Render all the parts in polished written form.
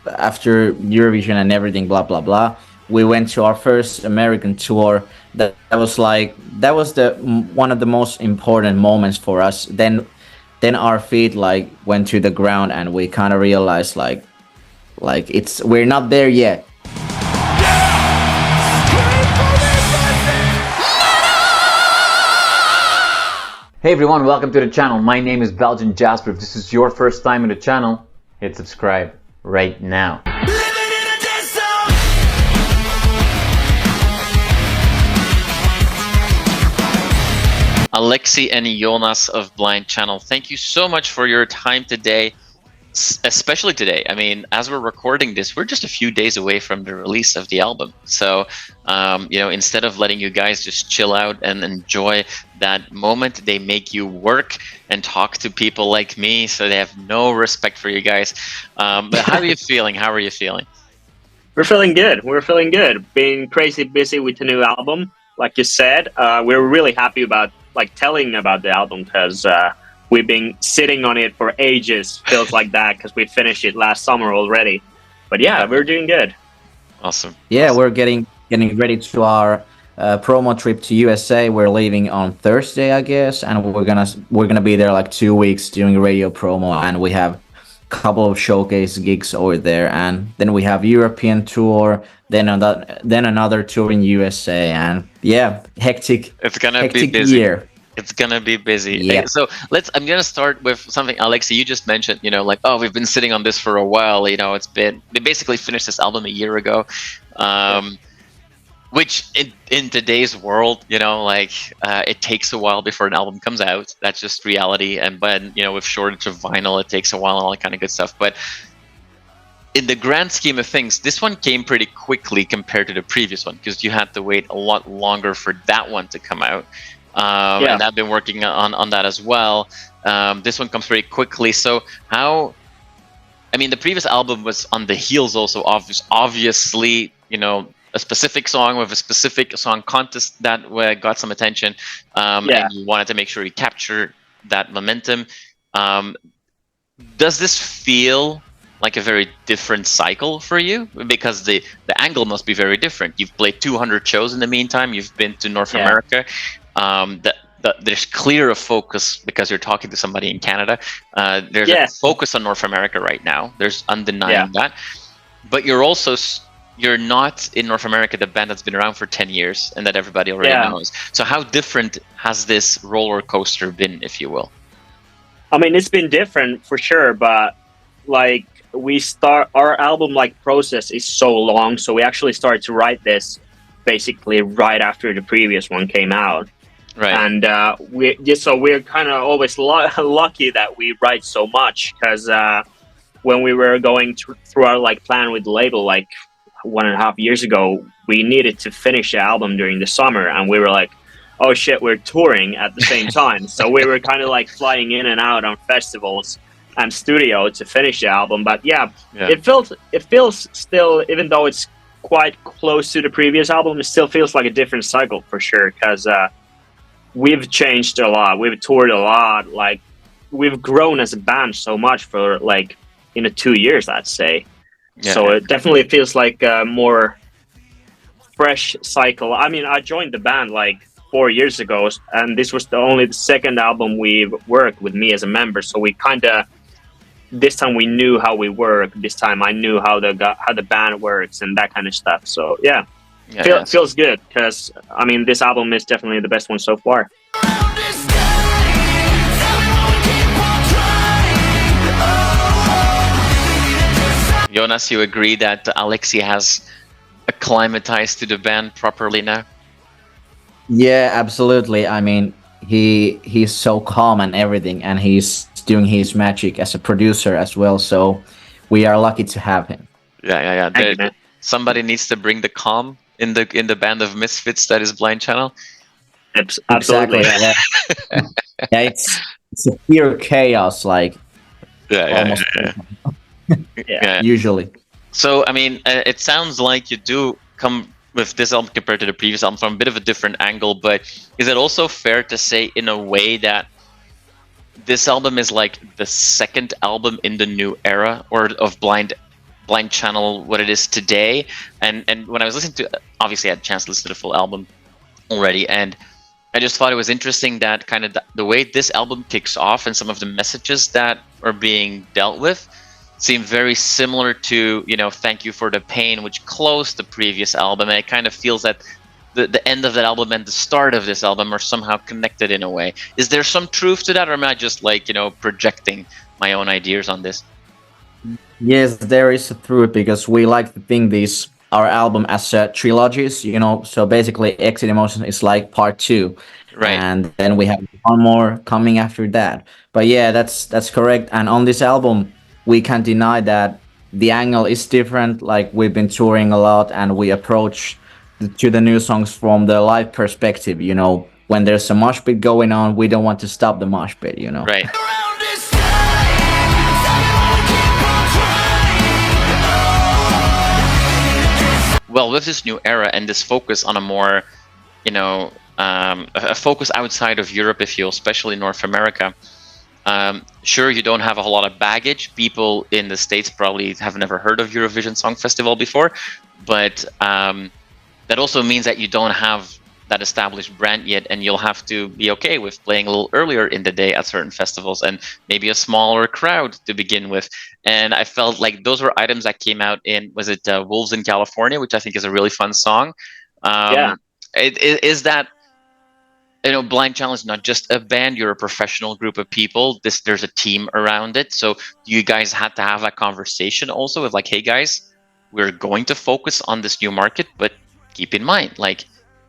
after Eurovision and everything, blah blah blah, we went to our first American tour. That was like that was the one of the most important moments for us. Then our feet like went to the ground, and we kind of realized like it's we're not there yet. Hey everyone, welcome to the channel. My name is Belgian Jasper. If this is your first time in the channel, hit subscribe right now. Aleksi and Joonas of Blind Channel, thank you so much for your time today, especially today. I mean, as we're recording this, we're just a few days away from the release of the album. So, instead of letting you guys just chill out and enjoy that moment, they make you work and talk to people like me, so they have no respect for you guys. But how are you feeling? How are you feeling? We're feeling good. We're feeling good. Being crazy busy with the new album, like you said. We're really happy about telling about the album because we've been sitting on it for ages. Feels like that because we finished it last summer already. But yeah, we're doing good. Awesome. Yeah, awesome. We're getting ready to our promo trip to USA. We're leaving on Thursday, I guess, and we're gonna be there like 2 weeks doing radio promo, and we have a couple of showcase gigs over there, and then we have European tour, then another tour in USA, and yeah, hectic. It's gonna hectic be busy. year. It's gonna be busy. Yeah. Hey, so I'm gonna start with something, Aleksi, you just mentioned. We've been sitting on this for a while. We basically finished this album a year ago. Which in today's world, it takes a while before an album comes out. That's just reality. But with shortage of vinyl, it takes a while and all that kind of good stuff. But in the grand scheme of things, this one came pretty quickly compared to the previous one because you had to wait a lot longer for that one to come out. And I've been working on that as well. This one comes very quickly. So the previous album was on the heels also of obviously, a specific song with a specific song contest that got some attention, and you wanted to make sure you capture that momentum. Does this feel like a very different cycle for you? Because the angle must be very different. You've played 200 shows in the meantime. You've been to North America. There's clear a focus because you're talking to somebody in Canada. There's a focus on North America right now. There's undenying that. But you're not in North America, the band that's been around for 10 years and that everybody already knows. So how different has this roller coaster been, if you will? I mean, it's been different for sure, but our album process is so long, so we actually started to write this basically right after the previous one came out. Right. And we're kind of always lucky that we write so much because when we were going through our plan with the label 1.5 years ago, we needed to finish the album during the summer, and we were like, oh shit, we're touring at the same time. So we were kind of flying in and out on festivals and studio to finish the album. But it feels still, even though it's quite close to the previous album, it still feels like a different cycle for sure because we've changed a lot. We've toured a lot. We've grown as a band so much for 2 years, I'd say. So it definitely feels like a more fresh cycle. I mean, I joined the band 4 years ago, and this was the second album we've worked with me as a member. So we this time we knew how we work. This time I knew how the band works and that kind of stuff. So feels good because this album is definitely the best one so far. Joonas, you agree that Aleksi has acclimatized to the band properly now? Yeah, absolutely. I mean, he's so calm and everything, and he's doing his magic as a producer as well. So we are lucky to have him. Yeah. Somebody needs to bring the calm in the band of misfits that is Blind Channel. Absolutely. Exactly. Yeah, it's a pure chaos. Usually. So it sounds like you do come with this album compared to the previous album from a bit of a different angle, but is it also fair to say in a way that this album is the second album in the new era or of Blind Blind Channel what it is today. And when I was listening to, obviously I had a chance to listen to the full album already, and I just thought it was interesting that kind of the way this album kicks off and some of the messages that are being dealt with seem very similar to, you know, Thank You for the Pain, which closed the previous album. And it kind of feels that the end of that album and the start of this album are somehow connected in a way. Is there some truth to that, or am I just like, you know, projecting my own ideas on this? Yes, there is a truth, because we like to think these our album as trilogies, you know. So basically, Exit Emotion is like part 2, Right. and then we have one more coming after that. But yeah, that's correct. And on this album, we can't deny that the angle is different. Like, we've been touring a lot, and we approach to the new songs from the live perspective. You know, when there's a mosh pit going on, we don't want to stop the mosh pit. You know. Right. Well, with this new era and this focus on a more, you know, a focus outside of Europe, if you will, especially North America. Sure, you don't have a whole lot of baggage. People in the States probably have never heard of Eurovision Song Festival before, but that also means that you don't have that established brand yet, and you'll have to be okay with playing a little earlier in the day at certain festivals and maybe a smaller crowd to begin with. And I felt like those were items that came out in, was it Wolves in California, which I think is a really fun song. Is that, you know, Blind Channel is not just a band, you're a professional group of people. There's a team around it. So you guys had to have that conversation also with like, hey guys, we're going to focus on this new market, but keep in mind, like,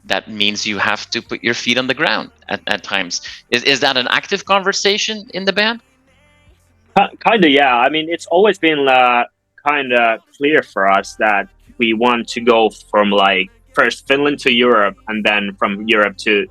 that means you have to put your feet on the ground at times. Is that an active conversation in the band? Kind of, yeah. I mean, it's always been kind of clear for us that we want to go from like first Finland to Europe, and then from Europe to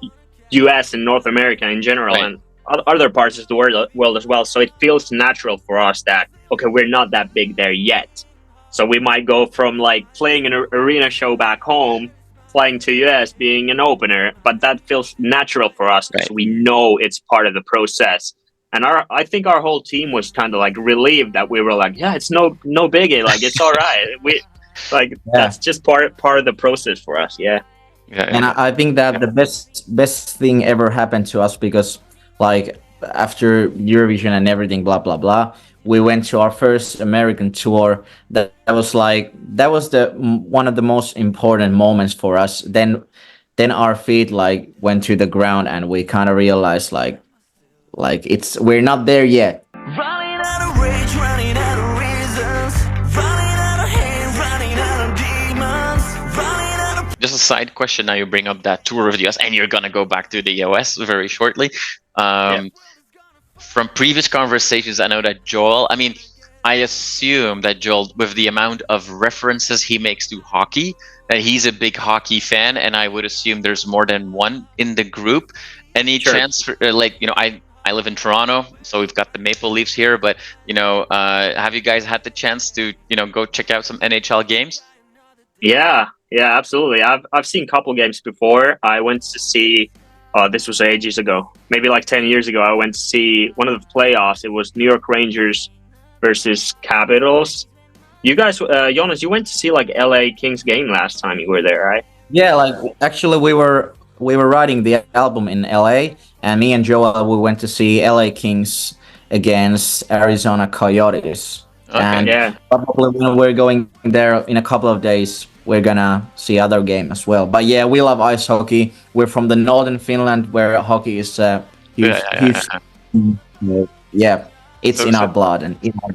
US and North America in general, right, and other parts of the world as well. So it feels natural for us that, okay, we're not that big there yet. So we might go from like playing an arena show back home, flying to US, being an opener, but that feels natural for us because we know it's part of the process. And I think our whole team was kind of like relieved that we were like, yeah, it's no biggie, like it's all right. We like that's just part of the process for us. Yeah. And I think that the best thing ever happened to us, because like after Eurovision and everything, blah blah blah, we went to our first American tour. That was the one of the most important moments for us. Then our feet like went to the ground, and we kind of realized like we're not there yet. Running out of rage, running out of reasons, running out of hate, running out of demons, running out of... Just a side question, now you bring up that tour of the US, and you're gonna go back to the US very shortly. From previous conversations, I know that Joel, I mean, I assume that Joel, with the amount of references he makes to hockey, that he's a big hockey fan, and I would assume there's more than one in the group. Any chance for, like, you know, I live in Toronto, so we've got the Maple Leafs here, but, you know, have you guys had the chance to, you know, go check out some NHL games? Yeah, absolutely. I've seen a couple games before. I went to see, this was ages ago, maybe like 10 years ago, I went to see one of the playoffs. It was New York Rangers versus Capitals. You guys, Joonas, you went to see like LA Kings game last time you were there, right? Yeah, like actually we were writing the album in LA, and me and Joel, we went to see LA Kings against Arizona Coyotes. Okay. And probably when we're going there in a couple of days, we're gonna see other game as well. But yeah, we love ice hockey. We're from the northern Finland, where hockey is huge. Yeah, it's in our blood and in our...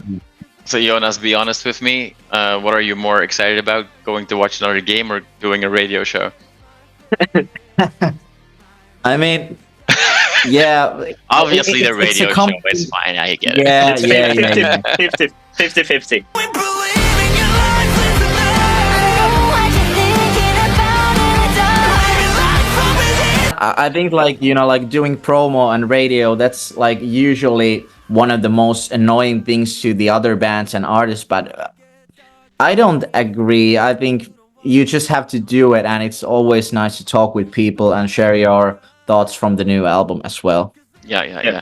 So Joonas, be honest with me. What are you more excited about, going to watch another game or doing a radio show? I mean, yeah. Obviously, the radio show is fine. I get it. Yeah, it's 50-50. I think, like, you know, like doing promo and radio, that's like usually one of the most annoying things to the other bands and artists, but I don't agree. I think you just have to do it, and it's always nice to talk with people and share your thoughts from the new album as well. Yeah.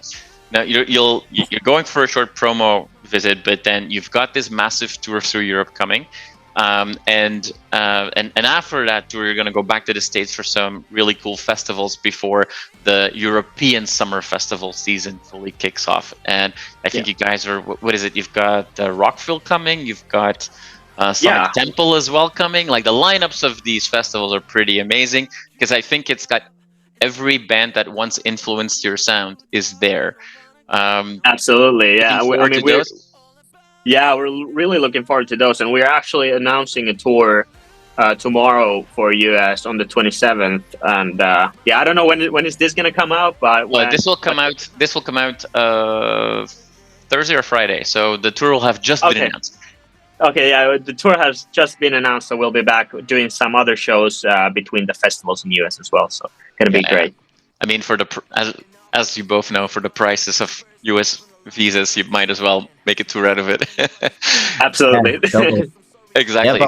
Now you're going for a short promo visit, but then you've got this massive tour through Europe coming. And after that tour, you're going to go back to the States for some really cool festivals before the European Summer Festival season fully kicks off. And I think you guys are, what is it? You've got Rockville coming, you've got Sonic Temple as well coming. Like the lineups of these festivals are pretty amazing because I think it's got every band that once influenced your sound is there. Absolutely, yeah. We're really looking forward to those, and we're actually announcing a tour tomorrow for US on the 27th. And I don't know when is this gonna come out, but this will come out. This will come out Thursday or Friday. So the tour will have just been announced. Okay, yeah, the tour has just been announced, so we'll be back doing some other shows between the festivals in US as well. So it'll be great. I mean, for as you both know, for the prices of US visas, you might as well make a tour out of it. Absolutely. Yeah, totally. Exactly.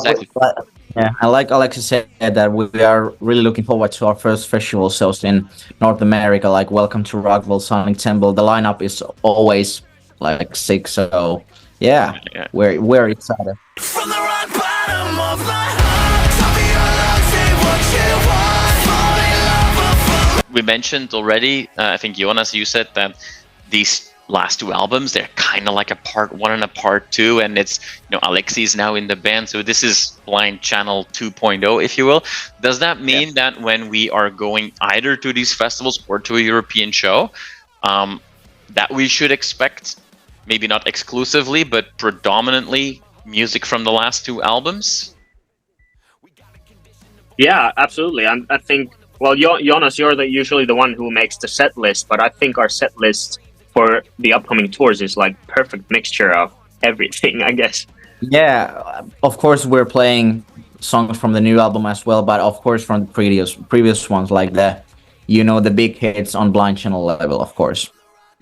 And like Aleksi said, that we are really looking forward to our first festival shows in North America, like Welcome to Rockville, Sonic Temple. The lineup is always like sick, so we're excited. From the rock bottom of my heart, tell me your love, say what you want. Fall in love or fall. We mentioned already, I think Joonas, you said that these last two albums, they're kind of like a part one and a part two, and it's, Aleksi is now in the band, so this is Blind Channel 2.0, if you will. Does that mean that when we are going either to these festivals or to a European show, that we should expect, maybe not exclusively, but predominantly music from the last two albums? Yeah, absolutely. I think, well, Joonas, you're usually the one who makes the set list, but I think our set list for the upcoming tours is like perfect mixture of everything, I guess. Yeah, of course we're playing songs from the new album as well, but of course from the previous ones, like the big hits on Blind Channel level, of course.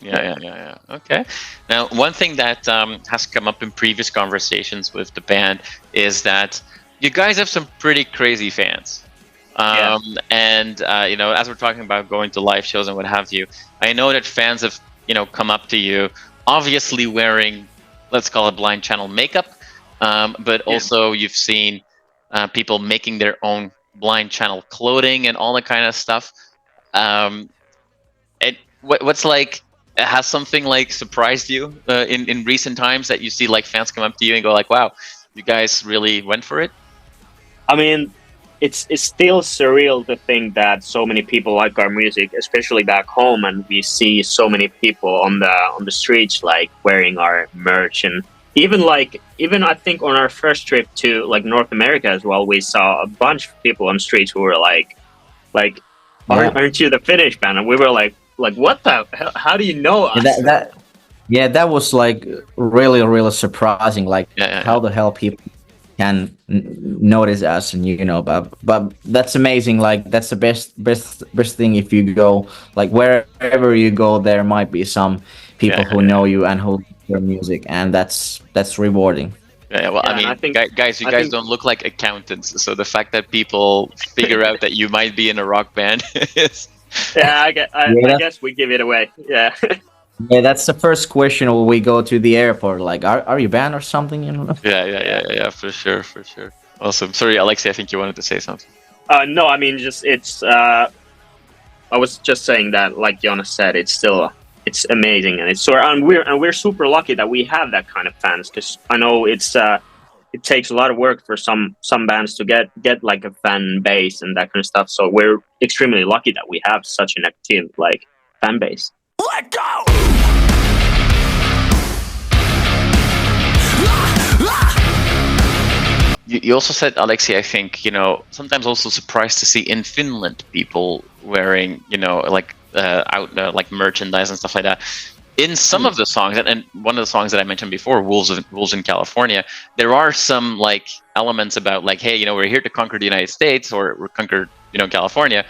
Yeah. Okay. Now, one thing that has come up in previous conversations with the band is that you guys have some pretty crazy fans. And as we're talking about going to live shows and what have you, I know that fans have come up to you, obviously wearing, let's call it Blind Channel makeup, but also you've seen people making their own Blind Channel clothing and all that kind of stuff. What's like, has something like surprised you in recent times that you see like fans come up to you and go like, wow, you guys really went for it? I mean, it's still surreal to think that so many people like our music, especially back home, and we see so many people on the streets like wearing our merch, and even I think on our first trip to like North America as well, we saw a bunch of people on streets who were like, aren't you the Finnish band? And we were like what the hell? How do you know us? That was like really surprising. Like how the hell people can notice us, and but that's amazing. Like that's the best thing. If you go like wherever you go, there might be some people who know you and who your music, and that's rewarding. I think, guys, you guys don't look like accountants, so the fact that people figure out that you might be in a rock band is... I guess we give it away. Yeah. Yeah, that's the first question when we go to the airport. Like, are you banned or something? Yeah, for sure. Awesome. Sorry, Aleksi, I think you wanted to say something. No, I mean, it's. I was just saying that, like Joonas said, it's amazing, and we're super lucky that we have that kind of fans, because I know it takes a lot of work for some bands to get like a fan base and that kind of stuff. So we're extremely lucky that we have such an active like fan base. Let go! You also said, Aleksi, I think, sometimes also surprised to see in Finland people wearing, like like merchandise and stuff like that. In some of the songs, and one of the songs that I mentioned before, Wolves in California, there are some like elements about like, hey, we're here to conquer the United States, or we're conquer, California,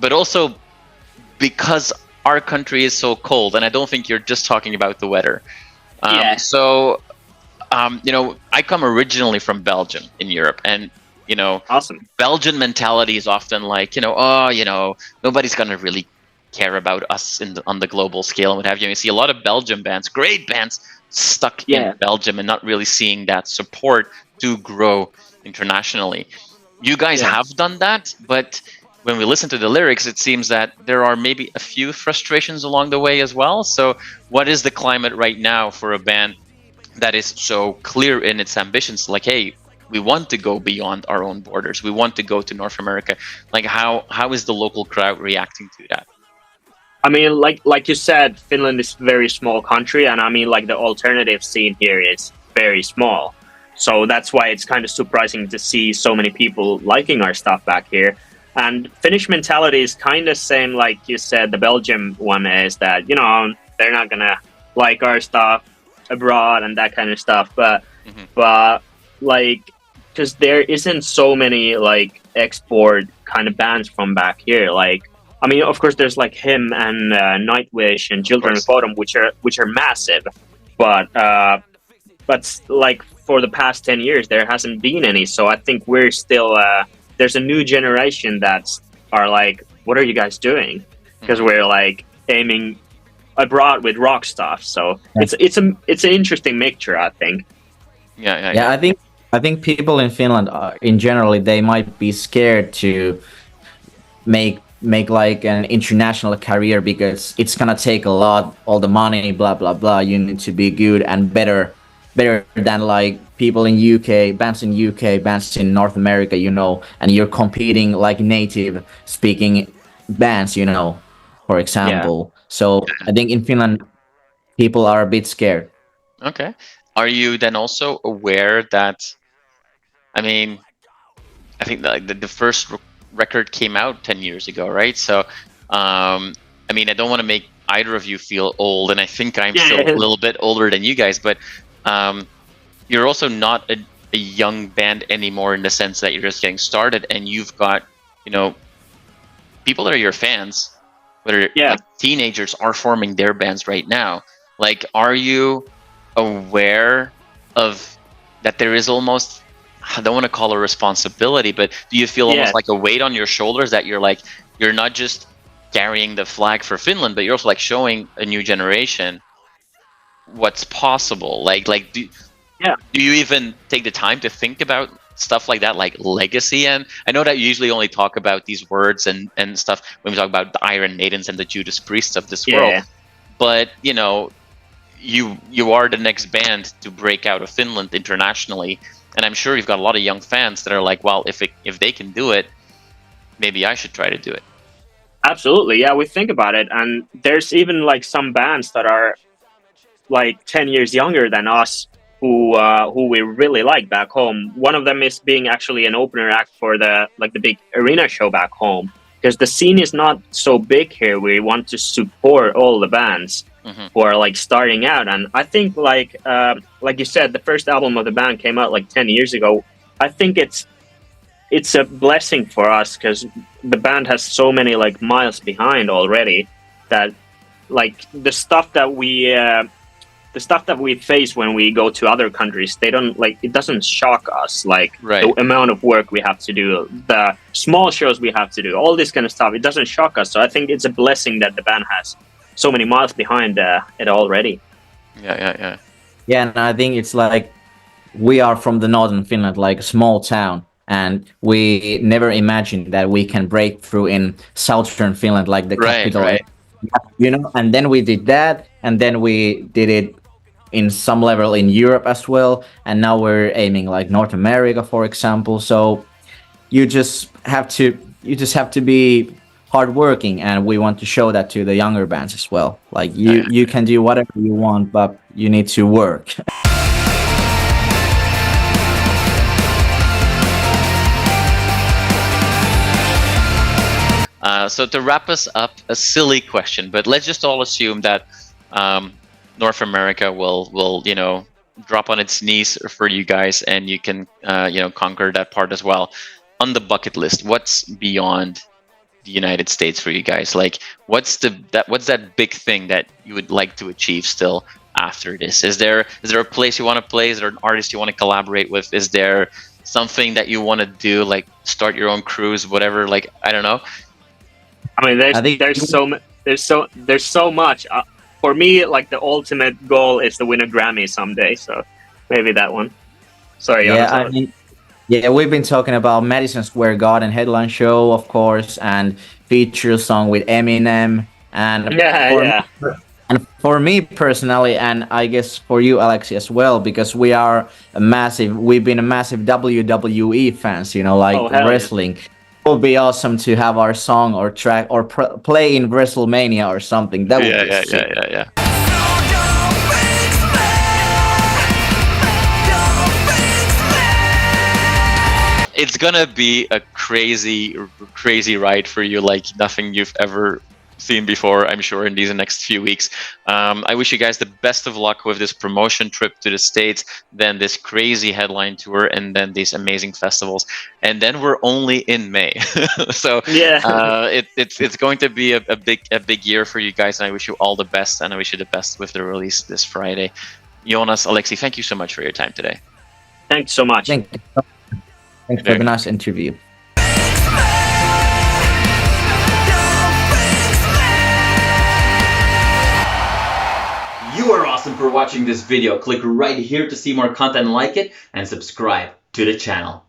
but also because our country is so cold, and I don't think you're just talking about the weather. So, I come originally from Belgium in Europe, and awesome. Belgian mentality is often like, nobody's gonna really care about us on the global scale and what have you. And you see a lot of Belgian bands, great bands, stuck Yeah. in Belgium and not really seeing that support to grow internationally. You guys Yeah. have done that, but when we listen to the lyrics, it seems that there are maybe a few frustrations along the way as well. So what is the climate right now for a band that is so clear in its ambitions? Like, hey, we want to go beyond our own borders. We want to go to North America. Like, how is the local crowd reacting to that? I mean, like you said, Finland is a very small country, and I mean, like the alternative scene here is very small. So that's why it's kind of surprising to see so many people liking our stuff back here. And Finnish mentality is kind of same, like you said. The Belgium one is that, you know, they're not gonna like our stuff abroad and that kind of stuff. But like, because there isn't so many like export kind of bands from back here. Like, I mean, of course, there's like him and Nightwish and Children of Autumn, which are massive, but like for the past 10 years, there hasn't been any. So I think we're still there's a new generation that's are like, what are you guys doing? Because we're like aiming abroad with rock stuff. So it's an interesting mixture, I think. Yeah. I think people in Finland, in general, they might be scared to make like an international career because it's gonna take a lot, all the money, blah blah blah. You need to be good and better than like people in UK, bands in UK, bands in North America, you know, and you're competing like native speaking bands, you know, for example. So I think in Finland, people are a bit scared. Okay. Are you then also aware that, I mean, I think the first record came out 10 years ago, right? So, I mean, I don't want to make either of you feel old, and I think I'm still a little bit older than you guys, but you're also not a young band anymore in the sense that you're just getting started, and you've got, you know, people that are your fans, whether like teenagers are forming their bands right now. Like, are you aware of that there is almost, I don't want to call it a responsibility, but do you feel almost like a weight on your shoulders that you're like, you're not just carrying the flag for Finland, but you're also like showing a new generation what's possible? Like do you even take the time to think about stuff like that, like legacy? And I know that you usually only talk about these words and stuff when we talk about the Iron Maidens and the Judas Priests of this world, but you know, you are the next band to break out of Finland internationally, and I'm sure you've got a lot of young fans that are like, well, if they can do it, maybe I should try to do it. Absolutely, yeah, we think about it, and there's even like some bands that are like 10 years younger than us who we really like back home. One of them is being actually an opener act for the big arena show back home, because the scene is not so big here. We want to support all the bands who are like starting out, and I think like you said, the first album of the band came out like 10 years ago. I think it's a blessing for us because the band has so many like miles behind already that like the stuff that we face when we go to other countries, they don't like, it doesn't shock us, like the amount of work we have to do, the small shows we have to do, all this kind of stuff, it doesn't shock us. So I think it's a blessing that the band has so many miles behind it already. Yeah, and I think it's like we are from the northern Finland, like a small town, and we never imagined that we can break through in southern Finland, like the capital, you know. And then we did that, and then we did it in some level in Europe as well, and now we're aiming like North America, for example. So you just have to be hardworking, and we want to show that to the younger bands as well. Like you can do whatever you want, but you need to work. So to wrap us up, a silly question, but let's just all assume that North America will you know, drop on its knees for you guys, and you can you know, conquer that part as well. On the bucket list, what's beyond the United States for you guys? Like, what's that big thing that you would like to achieve still after this? Is there a place you want to play? Is there an artist you want to collaborate with? Is there something that you want to do, like start your own cruise, whatever? Like, I don't know. I mean, there's so much. for me, like the ultimate goal is to win a Grammy someday. So maybe that one. Sorry, Yeah, Joonas. I mean, yeah, we've been talking about Madison Square Garden headline show, of course, and feature song with Eminem, and Yeah. and for me personally, and I guess for you, Aleksi, as well, because we've been a massive WWE fans, you know, like Oh, hell yeah. wrestling. It would be awesome to have our song or track or play in WrestleMania or something. That would be sick. Yeah. It's gonna be a crazy ride for you, like nothing you've ever seen before, I'm sure, in these next few weeks. I wish you guys the best of luck with this promotion trip to the States, then this crazy headline tour, and then these amazing festivals. And then we're only in May. So Yeah. it's going to be a big year for you guys, and I wish you all the best, and I wish you the best with the release this Friday. Joonas, Aleksi, thank you so much for your time today. Thanks so much. Thanks for the nice interview. You are awesome for watching this video. Click right here to see more content like it and subscribe to the channel.